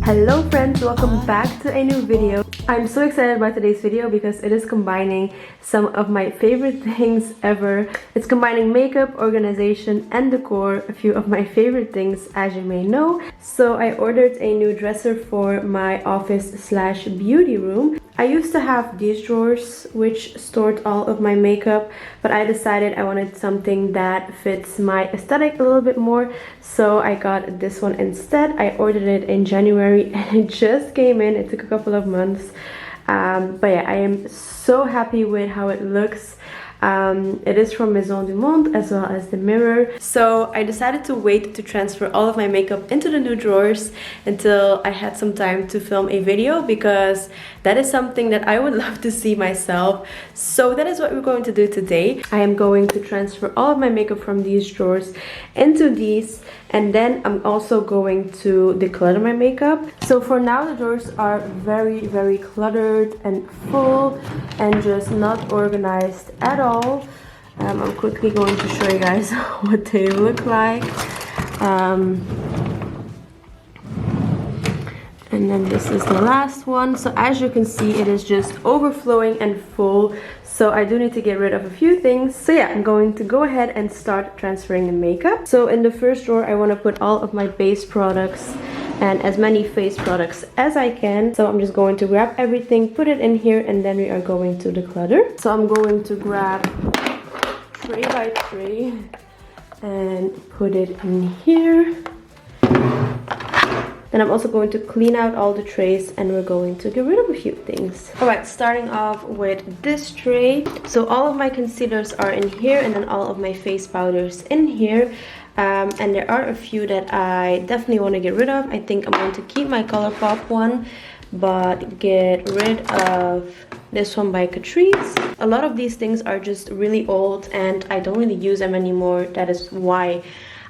Hello friends, welcome back to a new video. I'm so excited about today's video because it is combining some of my favorite things ever. It's combining makeup, organization, and decor, a few of my favorite things as you may know. So I ordered a new dresser for my office/beauty room. I used to have these drawers which stored all of my makeup, but I decided I wanted something that fits my aesthetic a little bit more, so I got this one instead. I ordered it in January and it just came in. It took a couple of months, but yeah, I am so happy with how it looks. It is from Maison du Monde as well as the mirror. So I decided to wait to transfer all of my makeup into the new drawers until I had some time to film a video, because that is something that I would love to see myself. So that is what we're going to do today. I am going to transfer all of my makeup from these drawers into these, and then I'm also going to declutter my makeup. So for now the drawers are very cluttered and full and just not organized at all. I'm quickly going to show you guys what they look like. And then this is the last one. So as you can see, it is just overflowing and full. So I do need to get rid of a few things. So yeah, I'm going to go ahead and start transferring the makeup. So in the first drawer, I want to put all of my base products and as many face products as I can. So I'm just going to grab everything, put it in here, and then we are going to declutter. So I'm going to grab tray by tray and put it in here. Then I'm also going to clean out all the trays and we're going to get rid of a few things. Alright, starting off with this tray. So all of my concealers are in here and then all of my face powders in here. And there are a few that I definitely want to get rid of. I think I'm going to keep my ColourPop one, but get rid of this one by Catrice. A lot of these things are just really old and I don't really use them anymore. That is why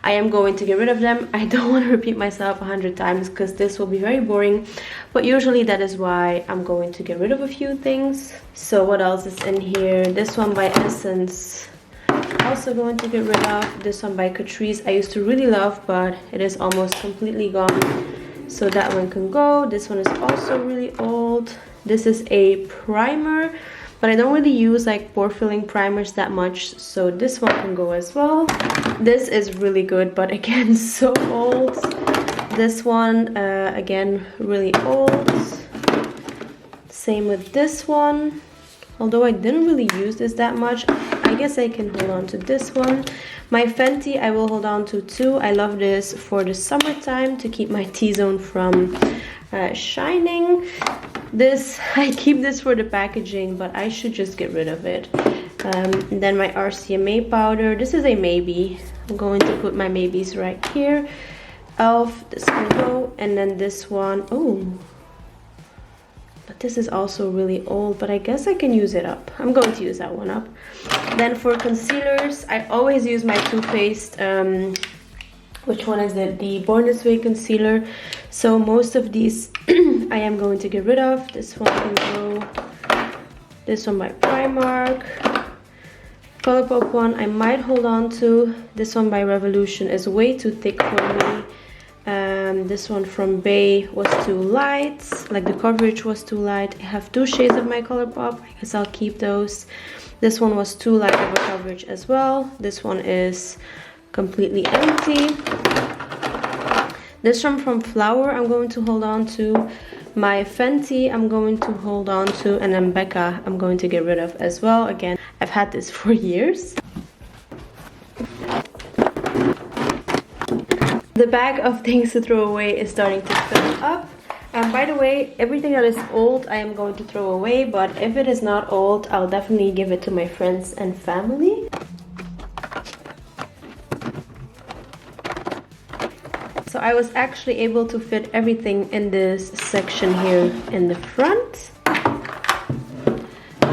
I am going to get rid of them. I don't want to repeat myself 100 times because this will be very boring, but usually that is why I'm going to get rid of a few things. So what else is in here? This one by Essence, also going to get rid of. This one by Catrice I used to really love, but it is almost completely gone, so that one can go. This one is also really old. This is a primer, but I don't really use like pore filling primers that much, so this one can go as well. This is really good, but again so old. This one again really old. Same with this one, although I didn't really use this that much. I guess I can hold on to this one. My Fenty I will hold on to too. I love this for the summertime to keep my T-zone from shining. This, I keep this for the packaging, but I should just get rid of it. And then my RCMA powder. This is a maybe. I'm going to put my maybes right here. Elf, this can go. And then this one, oh, but this is also really old, but I guess I can use it up. I'm going to use that one up. Then for concealers, I always use my Too Faced, which one is it? The Born This Way concealer. So most of these I am going to get rid of. This one can go. This one by Primark. ColourPop one I might hold on to. This one by Revolution is way too thick for me. This one from Bay was too light, like the coverage was too light. I have two shades of my ColourPop. I guess I'll keep those. This one was too light of a coverage as well. This one is completely empty. This one from Flower I'm going to hold on to. My Fenty I'm going to hold on to, and then Becca I'm going to get rid of as well. Again, I've had this for years. The bag of things to throw away is starting to fill up. And by the way, everything that is old I am going to throw away, but if it is not old, I'll definitely give it to my friends and family. So I was actually able to fit everything in this section here in the front.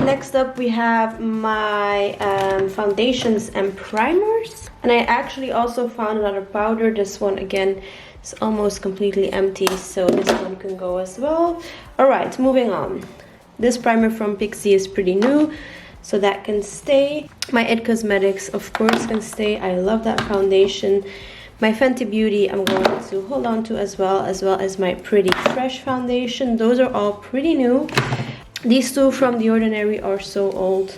Next up we have my foundations and primers. And I actually also found another powder. This one again is almost completely empty, so this one can go as well. Alright, moving on. This primer from Pixi is pretty new, so that can stay. My It Cosmetics of course can stay. I love that foundation. My Fenty Beauty I'm going to hold on to as well as my Pretty Fresh foundation. Those are all pretty new. These two from The Ordinary are so old,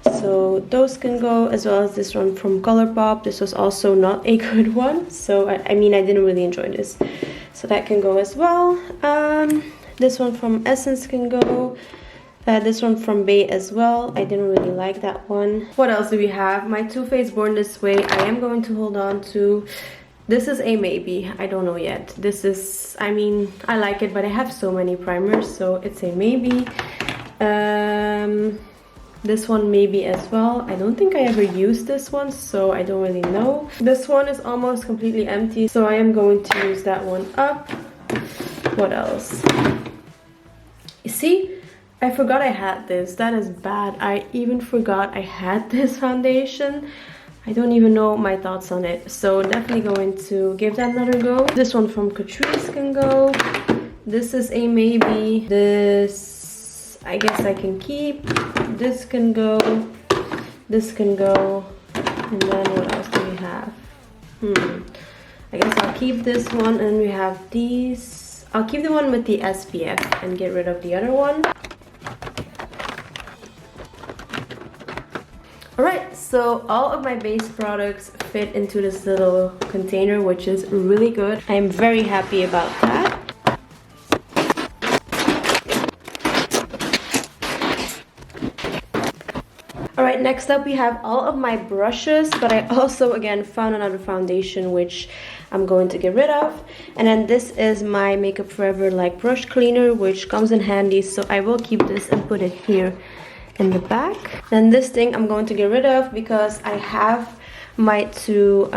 so those can go, as well as this one from Colourpop. This was also not a good one, so I mean I didn't really enjoy this, so that can go as well. This one from Essence can go. This one from Bay as well. I didn't really like that one. What else do we have? My Too Faced Born This Way I am going to hold on to. This is a maybe. I don't know yet. This is, I mean, I like it, but I have so many primers, so it's a maybe. This one maybe as well. I don't think I ever used this one, so I don't really know. This one is almost completely empty, so I am going to use that one up. What else? You see? I forgot I had this. That is bad. I even forgot I had this foundation. I don't even know my thoughts on it. So definitely going to give that another go. This one from Catrice can go. This is a maybe. This, I guess I can keep. This can go. This can go. And then what else do we have? I guess I'll keep this one. And we have these. I'll keep the one with the SPF and get rid of the other one. Alright, so all of my base products fit into this little container, which is really good. I'm very happy about that. Alright, next up we have all of my brushes, but I also again found another foundation which I'm going to get rid of. And then this is my Makeup Forever like brush cleaner, which comes in handy, so I will keep this and put it here in the back. And this thing I'm going to get rid of because I have my two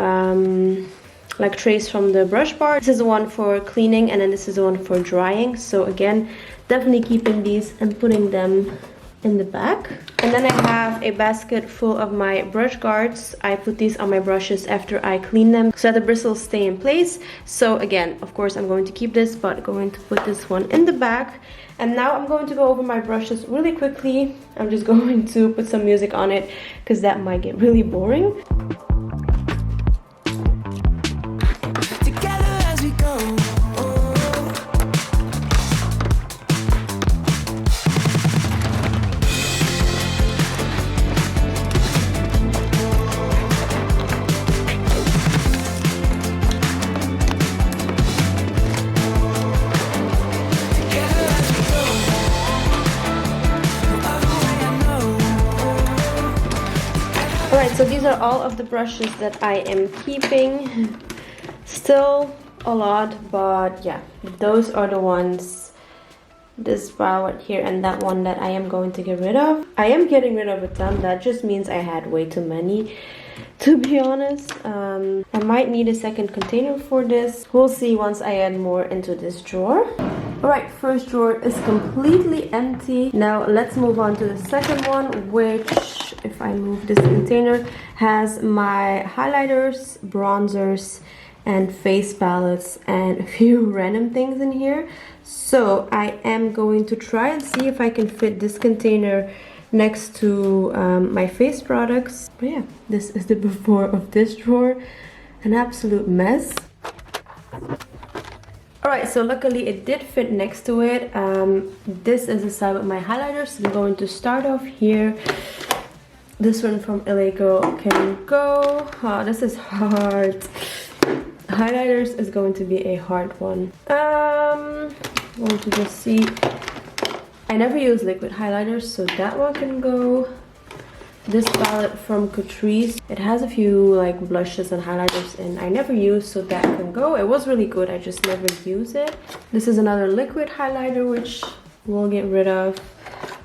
like trays from the brush bar. This is the one for cleaning and then this is the one for drying. So again, definitely keeping these and putting them in the back. And then I have a basket full of my brush guards. I put these on my brushes after I clean them so that the bristles stay in place. So again, of course I'm going to keep this, but going to put this one in the back. And now I'm going to go over my brushes really quickly. I'm just going to put some music on it because that might get really boring. Together as we go. So these are all of the brushes that I am keeping. Still a lot, but yeah, those are the ones. This bar right here and that one that I am going to get rid of. I am getting rid of a ton. That just means I had way too many, to be honest. I might need a second container for this. We'll see once I add more into this drawer. Alright, first drawer is completely empty. Now let's move on to the second one, which, if I move this container, has my highlighters, bronzers, and face palettes, and a few random things in here. So I am going to try and see if I can fit this container next to my face products. But yeah, this is the before of this drawer. An absolute mess. Alright, so luckily it did fit next to it. This is the side with my highlighters. I'm going to start off here. This one from LA Girl can go. Oh, this is hard. Highlighters is going to be a hard one. Want to just see. I never use liquid highlighters, so that one can go. This palette from Catrice, it has a few like blushes and highlighters and I never use, so that can go. It was really good, I just never use it. This is another liquid highlighter which we'll get rid of.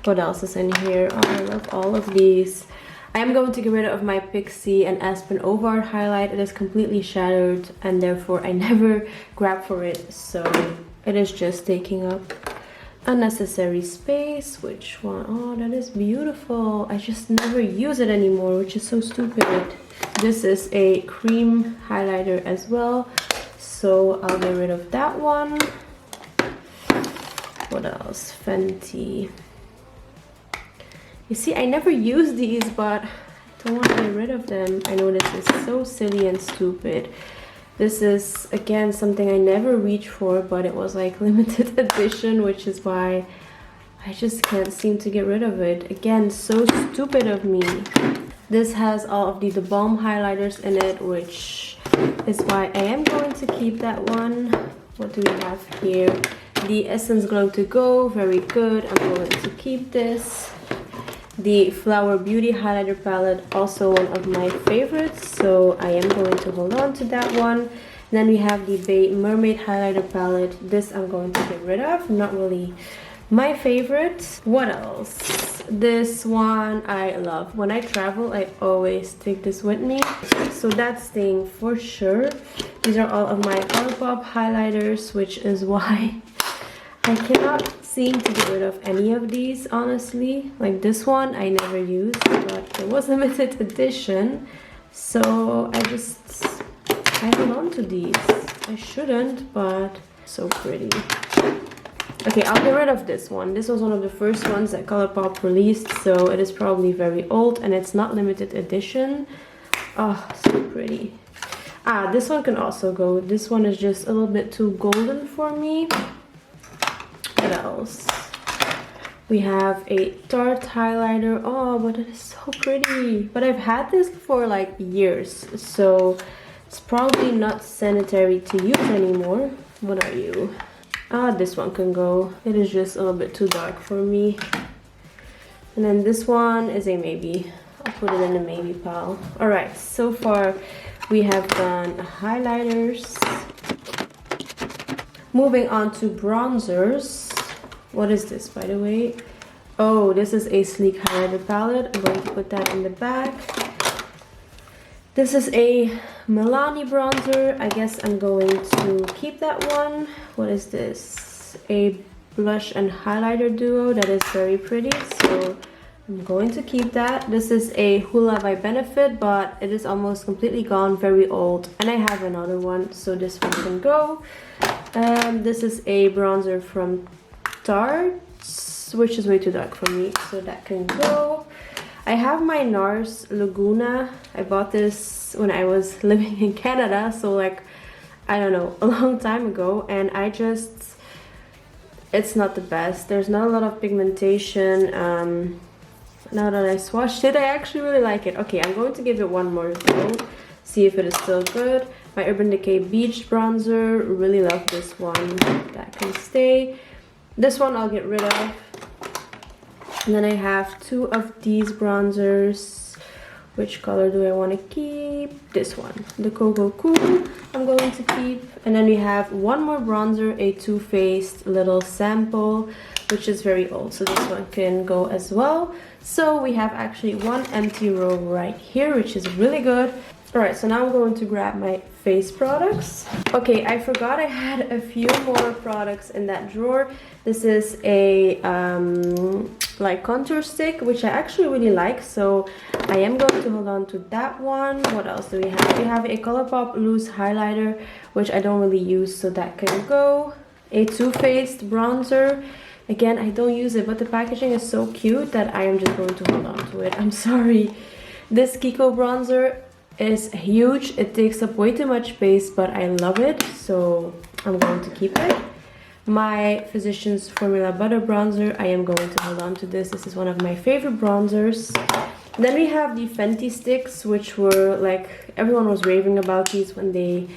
What else is in here? Oh, I love all of these. I am going to get rid of my Pixie and Aspen Ovard highlight. It is completely shattered and therefore I never grab for it, so it is just taking up unnecessary space. Which one? Oh, that is beautiful. I just never use it anymore, which is so stupid. This is a cream highlighter as well, so I'll get rid of that one. What else? Fenty. You see, I never use these, but I don't want to get rid of them. I know this is so silly and stupid. This is again something I never reach for, but it was like limited edition, which is why I just can't seem to get rid of it. Again, so stupid of me. This has all of the balm highlighters in it, which is why I am going to keep that one. What do we have here? The Essence Glow to Go, very good. I'm going to keep this. The Flower Beauty highlighter palette, also one of my favorites, so I am going to hold on to that one. Then we have the Mermaid highlighter palette. This I'm going to get rid of, not really my favorite. What else? This one I love. When I travel, I always take this with me, so that's staying for sure. These are all of my ColourPop highlighters, which is why I cannot seem to get rid of any of these, honestly. Like this one I never used, but it was limited edition, so I hold on to these. I shouldn't, but so pretty. Okay, I'll get rid of this one. This was one of the first ones that ColourPop released, so it is probably very old and it's not limited edition. Oh, so pretty. Ah, this one can also go. This one is just a little bit too golden for me. What else? We have a Tarte highlighter. Oh, but it is so pretty. But I've had this for like years, so it's probably not sanitary to use anymore. What are you? Ah, this one can go. It is just a little bit too dark for me. And then this one is a maybe. I'll put it in the maybe pile. Alright, so far we have done highlighters. Moving on to bronzers. What is this, by the way? Oh, this is a sleek highlighter palette. I'm going to put that in the back. This is a Milani bronzer. I guess I'm going to keep that one. What is this? A blush and highlighter duo that is very pretty, so I'm going to keep that. This is a Hoola by Benefit, but it is almost completely gone, very old. And I have another one, so this one can go. This is a bronzer from Tarte, which is way too dark for me, so that can go. I have my Nars Laguna. I bought this when I was living in Canada, so like, I don't know, a long time ago, and it's not the best. There's not a lot of pigmentation. Now that I swatched it, I actually really like it. Okay, I'm going to give it one more go, see if it is still good. My Urban Decay Beach bronzer, really love this one. That can stay. This one I'll get rid of. And then I have two of these bronzers. Which color do I want to keep? This one, the Cocoa Cool, I'm going to keep. And then we have one more bronzer, a Too Faced little sample, which is very old, so this one can go as well. So we have actually one empty row right here, which is really good. Alright, so now I'm going to grab my face products. Okay, I forgot I had a few more products in that drawer. This is a like contour stick, which I actually really like, so I am going to hold on to that one. What else do we have? We have a ColourPop loose highlighter, which I don't really use, so that can go. A Too Faced bronzer. Again, I don't use it, but the packaging is so cute that I am just going to hold on to it. I'm sorry. This Kiko bronzer is huge. It takes up way too much space, but I love it, so I'm going to keep it. My Physicians Formula Butter bronzer, I am going to hold on to this. This is one of my favorite bronzers. Then we have the Fenty sticks, which were like, everyone was raving about these when they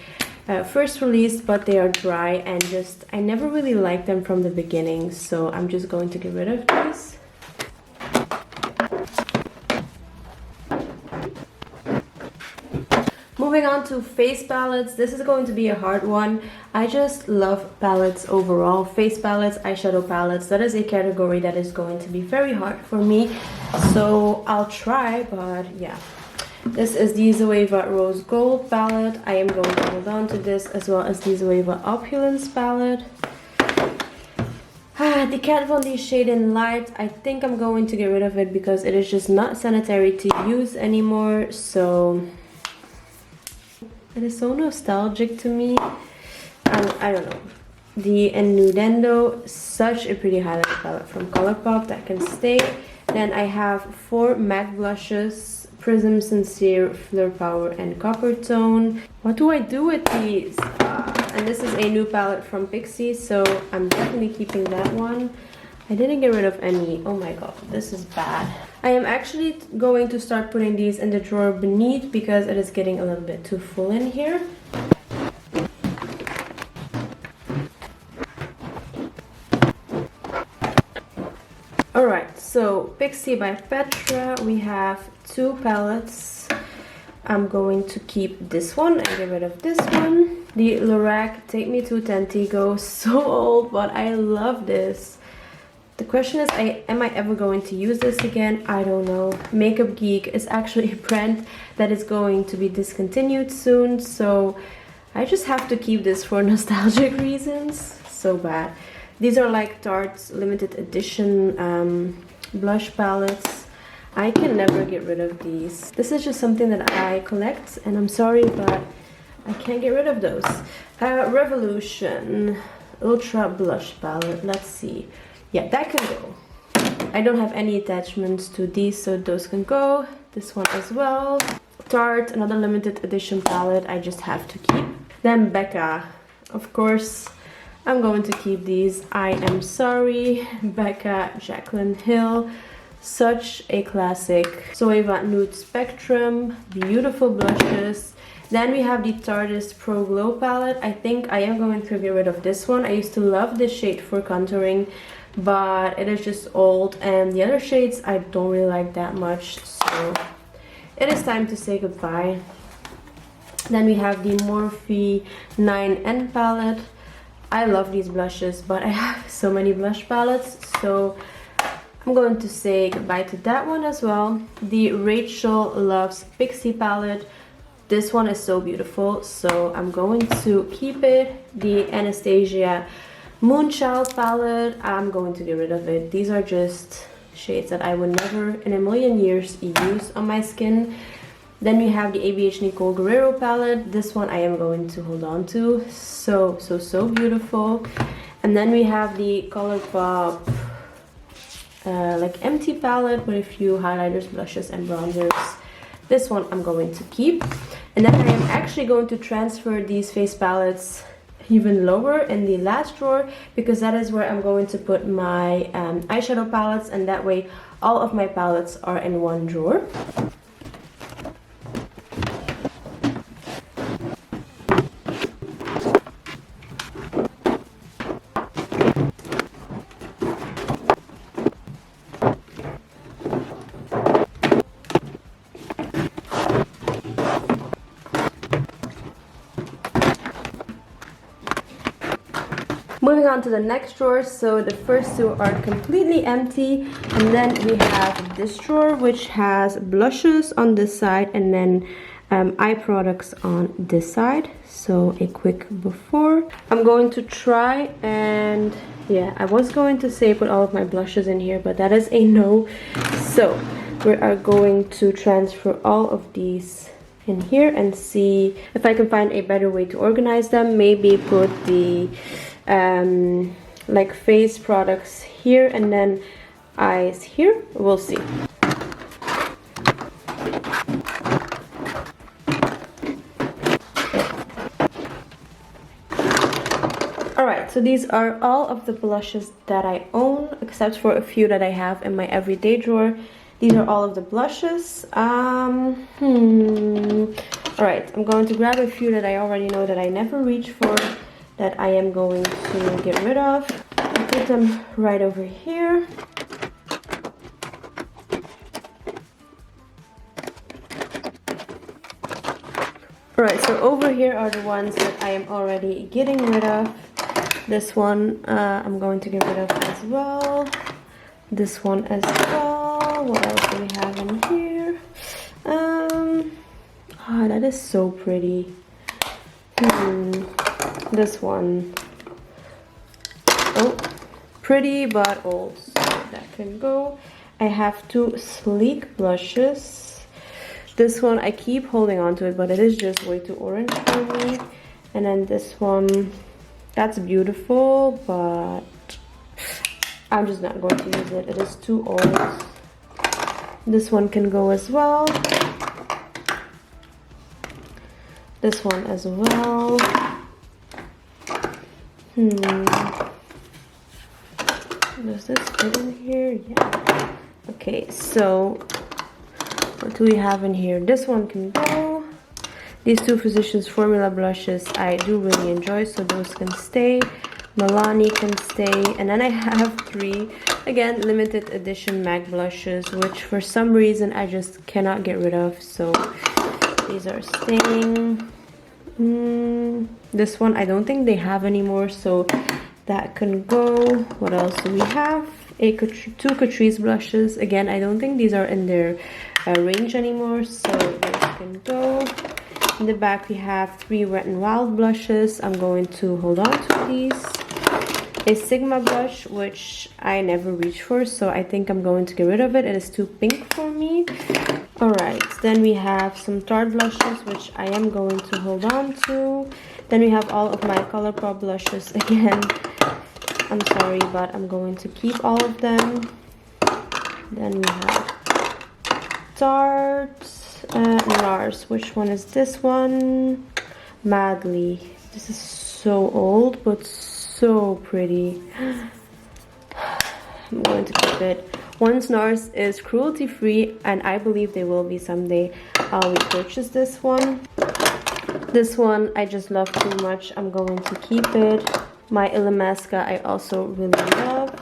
first released, but they are dry and just, I never really liked them from the beginning, so I'm just going to get rid of these. Moving on to face palettes, this is going to be a hard one. I just love palettes overall. Face palettes, eyeshadow palettes, that is a category that is going to be very hard for me. So I'll try, but yeah. This is the Zoeva Rose Gold palette. I am going to hold on to this, as well as the Zoeva Opulence palette. The Kat Von D shade in Light, I think I'm going to get rid of it because it is just not sanitary to use anymore. So it is so nostalgic to me. I don't know. The Ennudendo, such a pretty highlighter palette from ColourPop, that can stay. Then I have 4 MAC blushes, Prism Sincere, Fleur Power, and Copper Tone. What do I do with these? And this is a new palette from Pixie, so I'm definitely keeping that one. I didn't get rid of any. Oh my god, this is bad. I am actually going to start putting these in the drawer beneath because it is getting a little bit too full in here. Alright, so Pixie by Petra, we have 2 palettes. I'm going to keep this one and get rid of this one. The Lorac Take Me to Tentigo, so old, but I love this. The question is, am I ever going to use this again? I don't know. Makeup Geek is actually a brand that is going to be discontinued soon, so I just have to keep this for nostalgic reasons. So bad. These are like Tarte's limited edition blush palettes. I can never get rid of these. This is just something that I collect, and I'm sorry, but I can't get rid of those. Revolution Ultra Blush Palette. Let's see. Yeah, that can go. I don't have any attachments to these, so those can go. This one as well. Tarte, another limited edition palette I just have to keep. Then Becca. Of course, I'm going to keep these. I am sorry. Becca Jaclyn Hill. Such a classic. Zoeva Nude Spectrum. Beautiful blushes. Then we have the Tarte Pro Glow palette. I think I am going to get rid of this one. I used to love this shade for contouring, but it is just old, and the other shades I don't really like that much, so it is time to say goodbye. Then we have the Morphe 9N palette. I love these blushes, but I have so many blush palettes, so I'm going to say goodbye to that one as well. The Rachel Loves Pixie palette. This one is so beautiful, so I'm going to keep it. The Anastasia Moonchild palette, I'm going to get rid of it. These are just shades that I would never in a million years use on my skin. Then we have the ABH Nicole Guerrero palette. This one I am going to hold on to. So beautiful. And then we have the ColourPop like empty palette with a few highlighters, blushes, and bronzers. This one I'm going to keep. And then I am actually going to transfer these face palettes even lower in the last drawer, because that is where I'm going to put my eyeshadow palettes, and that way all of my palettes are in one drawer. Moving on to the next drawer, so the first 2 are completely empty, and then we have this drawer which has blushes on this side and then eye products on this side. So a quick before. I'm going to try, and yeah, I was going to say put all of my blushes in here, but that is a no. So we are going to transfer all of these in here and see if I can find a better way to organize them. Maybe put the like face products here and then eyes here. We'll see. Alright, so these are all of the blushes that I own, except for a few that I have in my everyday drawer. These are all of the blushes. Alright, I'm going to grab a few that I already know that I never reach for, that I am going to get rid of. I'll put them right over here. Alright, so over here are the ones that I am already getting rid of. This one I'm going to get rid of as well. This one as well. What else do we have in here? Oh, that is so pretty. This one. Oh, pretty but old, so that can go. I have 2 sleek blushes. This one I keep holding on to it, but it is just way too orange for me. And then this one, that's beautiful, but I'm just not going to use it. It is too old. This one can go as well. This one as well. Does this fit in here? Yeah. Okay, so what do we have in here? This one can go. These two Physicians Formula blushes I do really enjoy, so those can stay. Milani can stay. And then I have 3, again, limited edition MAC blushes, which for some reason I just cannot get rid of. So these are staying. This one I don't think they have anymore, so that can go. What else do we have? 2 Catrice blushes. Again, I don't think these are in their range anymore, so those can go. In the back we have 3 Wet n Wild blushes. I'm going to hold on to these. A Sigma blush, which I never reach for, so I think I'm going to get rid of it. It is too pink for me. Alright, then we have some Tarte blushes, which I am going to hold on to. Then we have all of my ColourPop blushes. Again, I'm sorry, but I'm going to keep all of them. Then we have Tarte, Nars. Which one is this one? Madly. This is so old, but so pretty. I'm going to keep it. Once Nars is cruelty free, and I believe they will be someday, I'll repurchase this one. This one I just love too much. I'm going to keep it. My Illamasqua I also really love.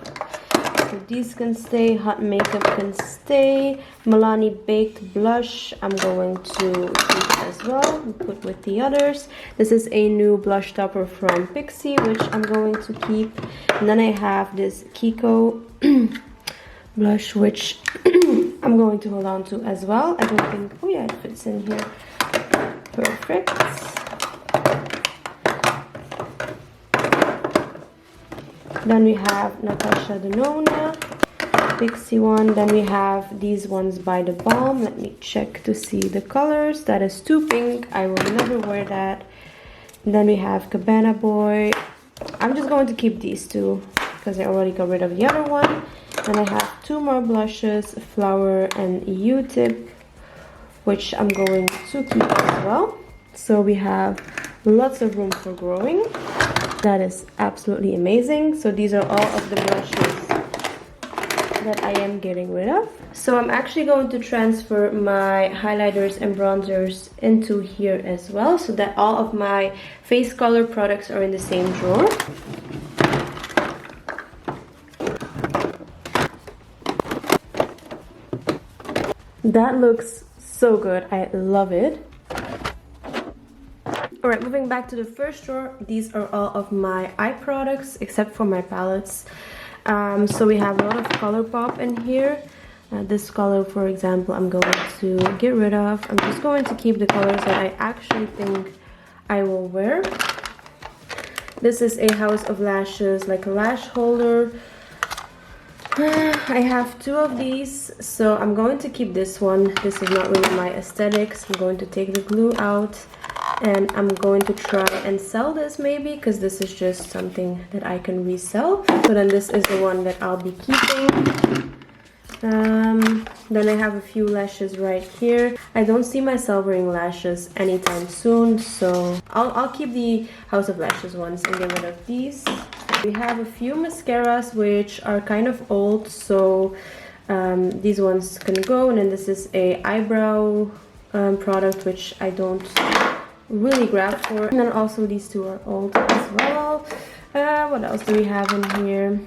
So these can stay. Hot Makeup can stay. Milani Baked Blush I'm going to keep as well and put with the others. This is a new blush topper from Pixi, which I'm going to keep. And then I have this Kiko blush, which I'm going to hold on to as well. I don't think, oh yeah, it fits in here. Perfect. Then we have Natasha Denona, Pixie one. Then we have these ones by The Balm. Let me check to see the colors. That is too pink. I will never wear that. And then we have Cabana Boy. I'm just going to keep these 2 because I already got rid of the other one. Then I have 2 more blushes, Flower and U-Tip, which I'm going to keep as well. So we have lots of room for growing. That is absolutely amazing. So these are all of the blushes that I am getting rid of. So I'm actually going to transfer my highlighters and bronzers into here as well, so that all of my face color products are in the same drawer. That looks so good. I love it. Alright, moving back to the first drawer. These are all of my eye products except for my palettes. So we have a lot of ColourPop in here. This color, for example, I'm going to get rid of. I'm just going to keep the colors that I actually think I will wear. This is a House of Lashes, like a lash holder. I have 2 of these, so I'm going to keep this one. This is not really my aesthetics. I'm going to take the glue out, and I'm going to try and sell this maybe, because this is just something that I can resell. So then this is the one that I'll be keeping. Then I have a few lashes right here. I don't see myself wearing lashes anytime soon, so I'll keep the House of Lashes ones and get rid of these. We have a few mascaras which are kind of old, so these ones can go. And then this is a eyebrow product which I don't really grab for. And then also these 2 are old as well. What else do we have in here?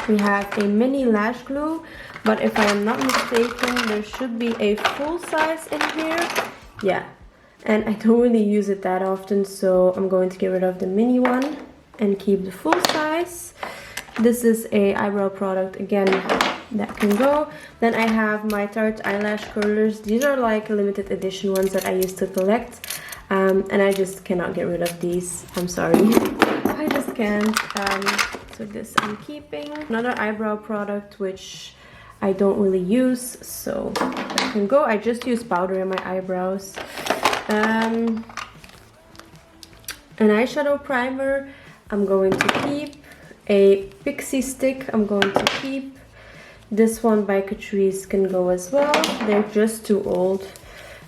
We have a mini lash glue, but if I am not mistaken, there should be a full size in here. Yeah, and I don't really use it that often, so I'm going to get rid of the mini one and keep the full size. This is a eyebrow product, again, that can go. Then I have my Tarte eyelash curlers. These are like limited edition ones that I used to collect, and I just cannot get rid of these. I'm sorry, I just can't. So this I'm keeping. Another eyebrow product which I don't really use, so that can go. I just use powder in my eyebrows. An eyeshadow primer I'm going to keep. A pixie stick I'm going to keep. This one by Catrice can go as well. They're just too old.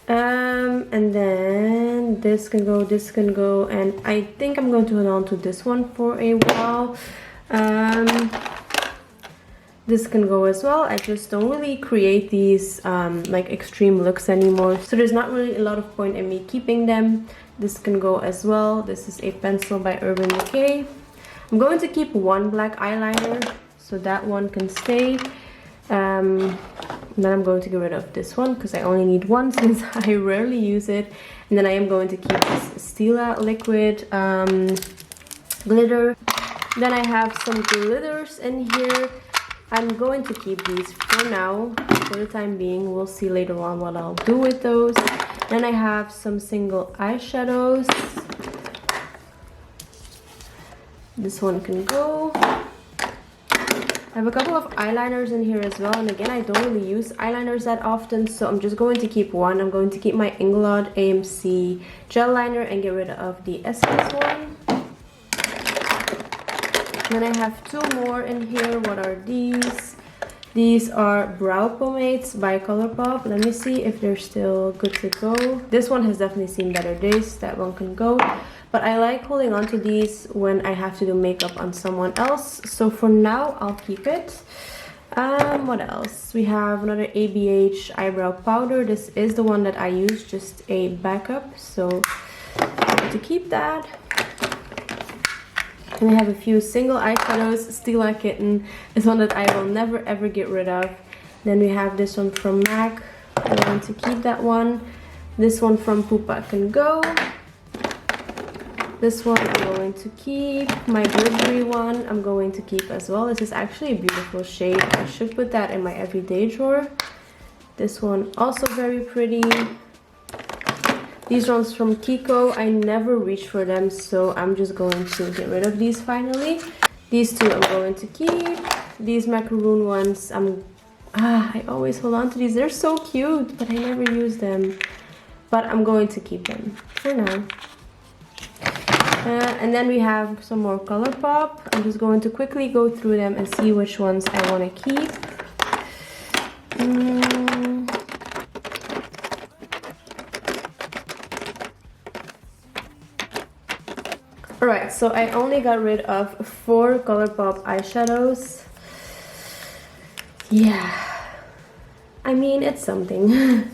And then this can go, this can go, and I think I'm going to hold on to this one for a while. This can go as well. I just don't really create these like extreme looks anymore, so there's not really a lot of point in me keeping them. This can go as well. This is a pencil by Urban Decay. I'm going to keep one black eyeliner, so that one can stay. And then I'm going to get rid of this one because I only need one since I rarely use it. And then I am going to keep this Stila liquid glitter. Then I have some glitters in here. I'm going to keep these for now, for the time being. We'll see later on what I'll do with those. Then I have some single eyeshadows. This one can go. I have a couple of eyeliners in here as well, and again, I don't really use eyeliners that often, so I'm just going to keep one. I'm going to keep my Inglot AMC gel liner and get rid of the Essence one. Then I have two more in here. What are these? These are brow pomades by Colourpop. Let me see if they're still good to go. This one has definitely seen better days. That one can go. But I like holding on to these when I have to do makeup on someone else. So for now, I'll keep it. What else? We have another ABH eyebrow powder. This is the one that I use, just a backup. So I'm going to keep that. And we have a few single eyeshadows. Stila Kitten is one that I will never ever get rid of. Then we have this one from MAC. I'm going to keep that one. This one from Pupa can go. This one I'm going to keep. My glittery one I'm going to keep as well. This is actually a beautiful shade. I should put that in my everyday drawer. This one also very pretty. These ones from Kiko, I never reach for them, so I'm just going to get rid of these finally. These two I'm going to keep. These macaroon ones, I always hold on to these. They're so cute, but I never use them. But I'm going to keep them for now. And then we have some more Colourpop. I'm just going to quickly go through them and see which ones I want to keep. Alright, so I only got rid of 4 Colourpop eyeshadows. Yeah, I mean, it's something.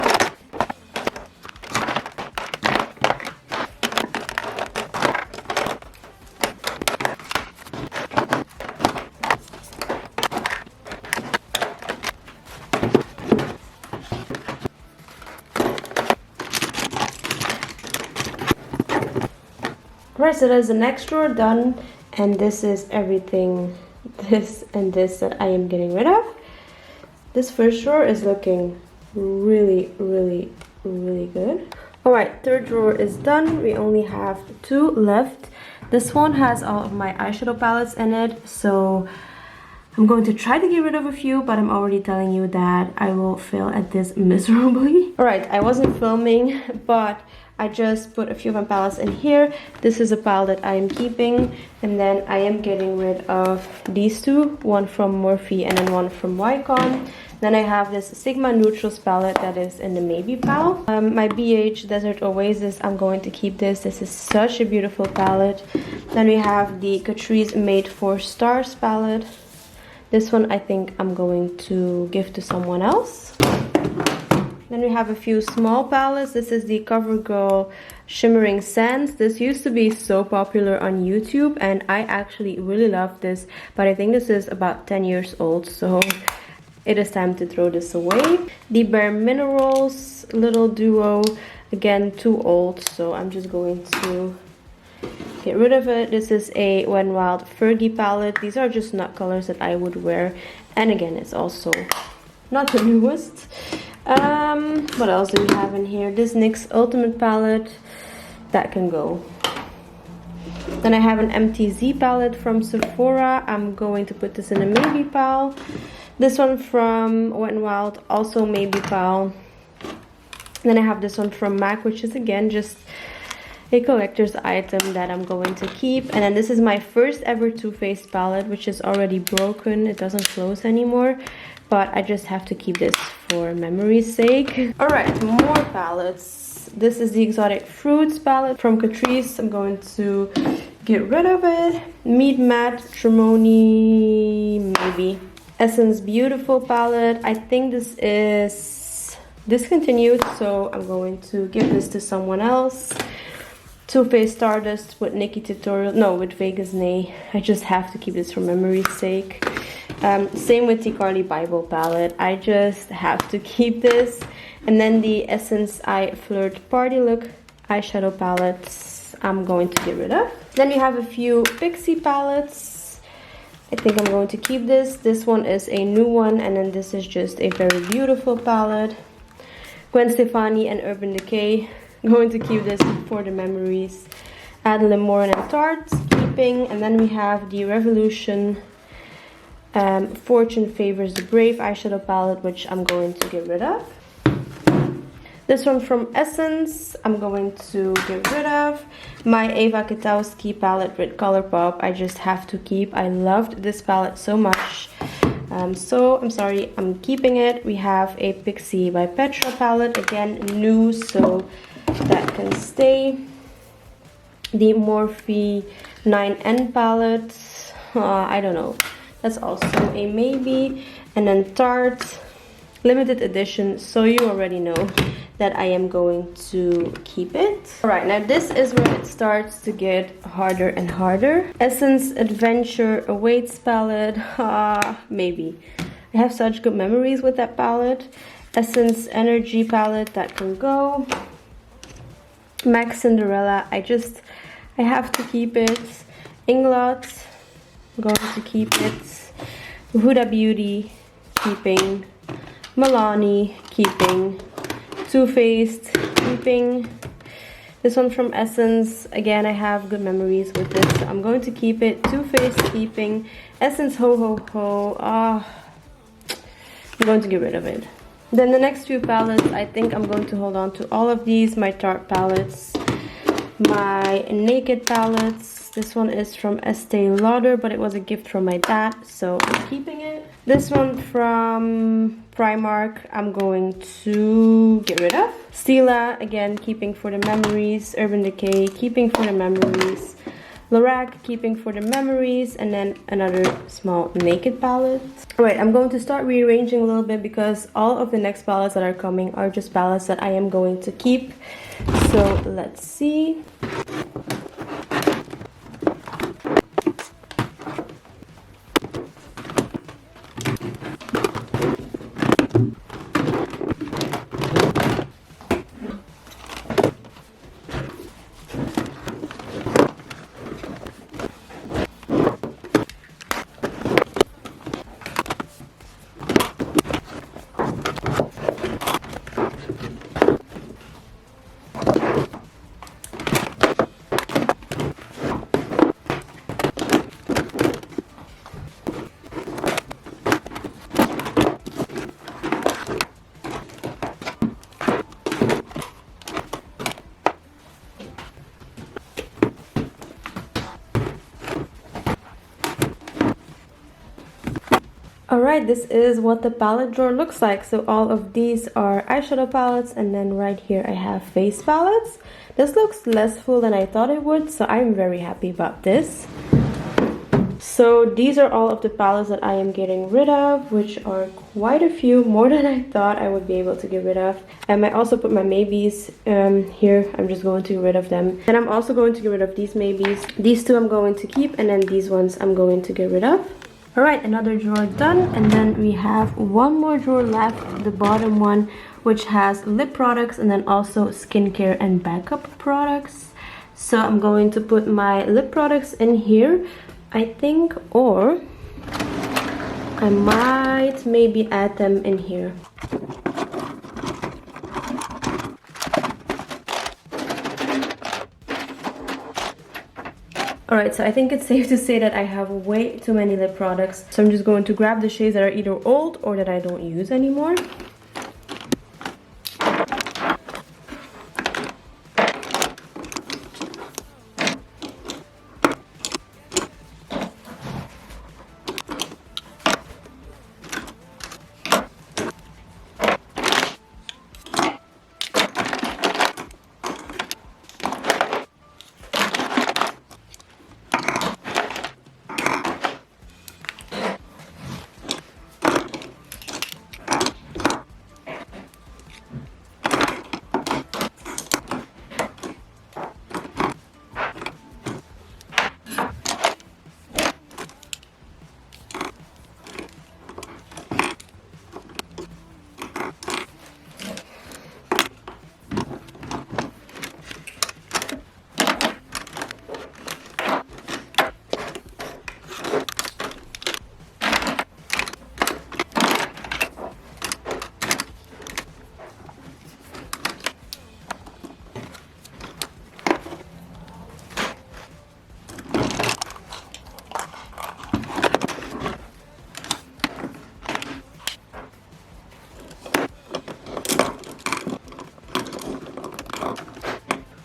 Alright, so that's the next drawer done, and this is everything, this and this that I am getting rid of. This first drawer is looking really, really, really good. Alright, third drawer is done. We only have 2 left. This one has all of my eyeshadow palettes in it, so I'm going to try to get rid of a few, but I'm already telling you that I will fail at this miserably. Alright, I wasn't filming, but I just put a few of my palettes in here. This is a pile that I am keeping, and then I am getting rid of these two, one from Morphe and then one from Wycon. Then I have this Sigma Neutrals palette that is in the Maybe pile. My BH Desert Oasis, I'm going to keep this. This is such a beautiful palette. Then we have the Catrice Made for Stars palette. This one I think I'm going to give to someone else. Then we have a few small palettes. This is the CoverGirl Shimmering Sands. This used to be so popular on YouTube, and I actually really love this, but I think this is about 10 years old, so it is time to throw this away. The Bare Minerals Little Duo, again too old, so I'm just going to get rid of it. This is a Wet n Wild Fergie palette. These are just not colors that I would wear, and again, it's also not the newest. What else do we have in here? This NYX Ultimate palette, that can go. Then I have an MTZ palette from Sephora. I'm going to put this in a Maybe pile. This one from Wet n Wild, also Maybe pile. Then I have this one from MAC, which is again just a collector's item that I'm going to keep. And then this is my first ever Too Faced palette, which is already broken. It doesn't close anymore, but I just have to keep this for memory's sake. Alright, more palettes. This is the Exotic Fruits palette from Catrice. I'm going to get rid of it. Meat Matte Tremoni, maybe. Essence Beautiful palette. I think this is discontinued, so I'm going to give this to someone else. Too Faced Stardust with Nikki Tutorial. No, with Vegas Nay. I just have to keep this for memory's sake. Same with the Carly Bible palette. I just have to keep this. And then the Essence I Flirt Party Look eyeshadow palettes I'm going to get rid of. Then you have a few Pixie palettes. I think I'm going to keep this. This one is a new one, and then this is just a very beautiful palette. Gwen Stefani and Urban Decay. I'm going to keep this for the memories. Adeline Morin and Tarte, keeping. And then we have the Revolution Fortune Favors the Brave eyeshadow palette, which I'm going to get rid of. This one from Essence, I'm going to get rid of. My Ava Kitowski palette with Colourpop, I just have to keep. I loved this palette so much. So I'm sorry, I'm keeping it. We have a Pixie by Petra palette, again new, so that can stay. The Morphe 9N palette, I don't know, that's also a maybe. And then Tarte limited edition, so you already know that I am going to keep it. Alright, now this is where it starts to get harder and harder. Essence Adventure Awaits palette, maybe. I have such good memories with that palette. Essence Energy palette, that can go. MAC Cinderella, I have to keep it. Inglot, I'm going to keep it. Huda Beauty, keeping. Milani, keeping. Too Faced, keeping. This one from Essence, again I have good memories with this, so I'm going to keep it. Too Faced, keeping. Essence Ho Ho Ho, I'm going to get rid of it. Then the next few palettes, I think I'm going to hold on to all of these. My Tarte palettes, my Naked palettes. This one is from Estee Lauder, but it was a gift from my dad, so I'm keeping it. This one from Primark, I'm going to get rid of. Stila, again, keeping for the memories. Urban Decay, keeping for the memories. Lorac, keeping for the memories. And then another small Naked palette. Alright, I'm going to start rearranging a little bit because all of the next palettes that are coming are just palettes that I am going to keep. So let's see. Alright, this is what the palette drawer looks like. So all of these are eyeshadow palettes, and then right here I have face palettes. This looks less full than I thought it would, so I'm very happy about this. So these are all of the palettes that I am getting rid of, which are quite a few, more than I thought I would be able to get rid of. And I also put my maybes here. I'm just going to get rid of them. And I'm also going to get rid of these maybes. These two I'm going to keep, and then these ones I'm going to get rid of. Alright, another drawer done, and then we have one more drawer left, the bottom one, which has lip products and then also skincare and backup products. So I'm going to put my lip products in here, I think, or I might maybe add them in here. Alright, so I think it's safe to say that I have way too many lip products. So I'm just going to grab the shades that are either old or that I don't use anymore.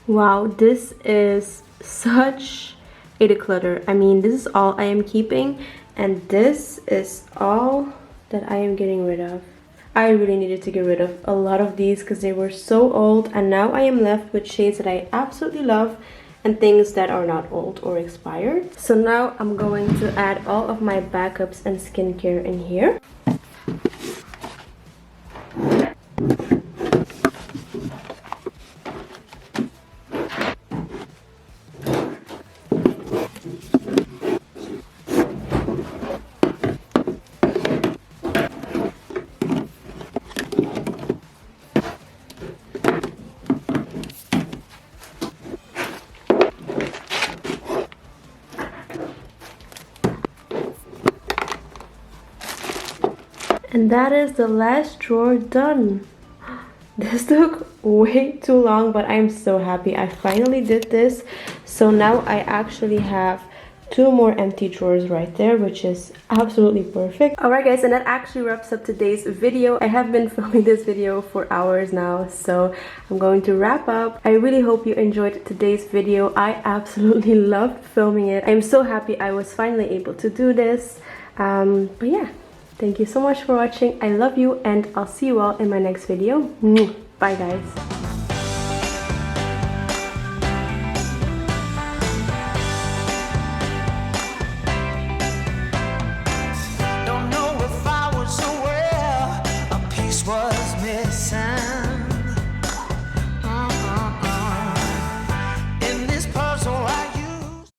Wow, this is such a declutter. I mean, this is all I am keeping, and this is all that I am getting rid of. I really needed to get rid of a lot of these because they were so old, and now I am left with shades that I absolutely love and things that are not old or expired. So now I'm going to add all of my backups and skincare in here. And that is the last drawer done. This took way too long, but I'm so happy I finally did this. So now I actually have 2 more empty drawers right there, which is absolutely perfect. Alright guys, and that actually wraps up today's video. I have been filming this video for hours now, so I'm going to wrap up. I really hope you enjoyed today's video. I absolutely loved filming it. I'm so happy I was finally able to do this. But yeah. Thank you so much for watching. I love you, and I'll see you all in my next video. Bye guys.